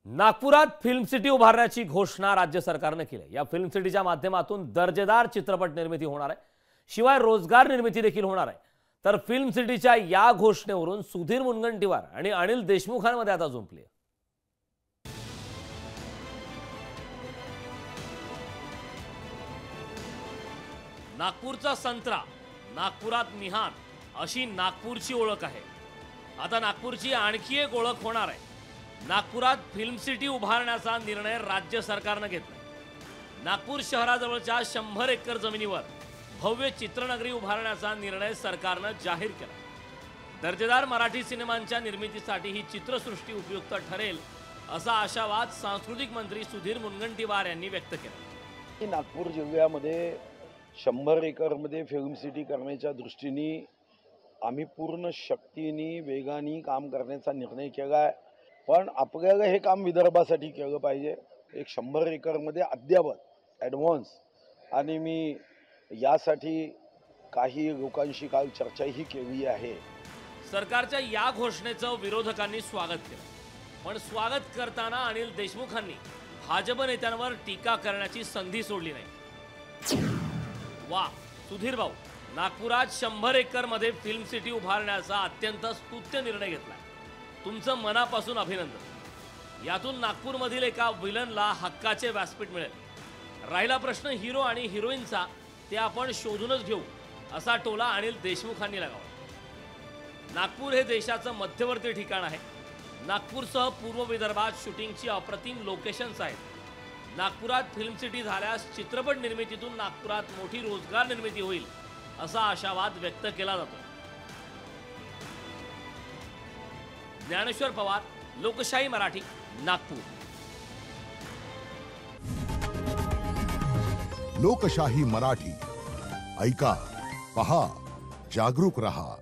नागपुरात film city उभारण्याची घोषणा राज्य सरकारने केली आहे। या फिल्म सिटीच्या माध्यमातून दर्जेदार चित्रपट निर्मिती होणार आहे, शिवाय रोजगार निर्मिती देखील होणार आहे। तर फिल्म सिटीच्या या घोषणेवरून सुधीर मुनगंटीवार आणि अनिल देशमुखांमध्ये आता जुंपली आहे। नागपूरचा संत्रा, नागपुरात मिहान अशी नागपूरची ओळख आहे। आता नागपूरची आणखी एक ओळख होणार आहे। नागपुरात फिल्म सिटी उभारण्याचा निर्णय राज्य सरकारने घेतला। नागपूर शहराजवळच्या 100 एकर जमिनीवर भव्य चित्रनगरी उभारण्याचा निर्णय सरकारने जाहीर केला। दर्जेदार मराठी सिनेमांच्या निर्मितीसाठी ही चित्रसृष्टी उपयुक्त ठरेल असा आशावाद सांस्कृतिक मंत्री सुधीर मुनगंटीवार यांनी व्यक्त केला। नागपूर जिल्ह्यामध्ये 100 एकरमध्ये फिल्म सिटी करण्याच्या दृष्टीने आम्ही पूर्ण शक्तीने वेगाने काम करण्याचा निर्णय केला आहे। पण आपल्याला हे काम विदर्भासाठी केलं पाहिजे। एक 100 एकरमध्ये अद्यावत ॲडव्हान्स आणि मी यासाठी काही लोकांशी काल चर्चाही केली आहे। सरकारच्या या घोषणेचं विरोधकांनी स्वागत केलं, पण स्वागत करताना अनिल देशमुखांनी भाजप नेत्यांवर टीका करण्याची संधी सोडली नाही। वा सुधीर भाऊ, नागपुरात 100 एकरमध्ये फिल्म सिटी उभारण्याचा अत्यंत स्तुत्य निर्णय घेतला, तुमचं मनापासून अभिनंदन। यातून नागपूरमधील एका विलनला हक्काचे व्यासपीठ मिळेल। राहिला प्रश्न हिरो आणि हिरोईनचा, ते आपण शोधूनच घेऊ असा टोला अनिल देशमुखांनी लगावला। नागपूर हे देशाचं मध्यवर्ती ठिकाण आहे। नागपूरसह पूर्व विदर्भात शूटिंगची अप्रतिम लोकेशन्स आहेत। नागपुरात फिल्म सिटी झाल्यास चित्रपट निर्मितीतून नागपुरात मोठी रोजगार निर्मिती होईल असा आशावाद व्यक्त केला जातो। ज्ञानेश्वर पवार, लोकशाही मराठी, नागपूर। लोकशाही मराठी ऐका, पहा, जागरूक रहा।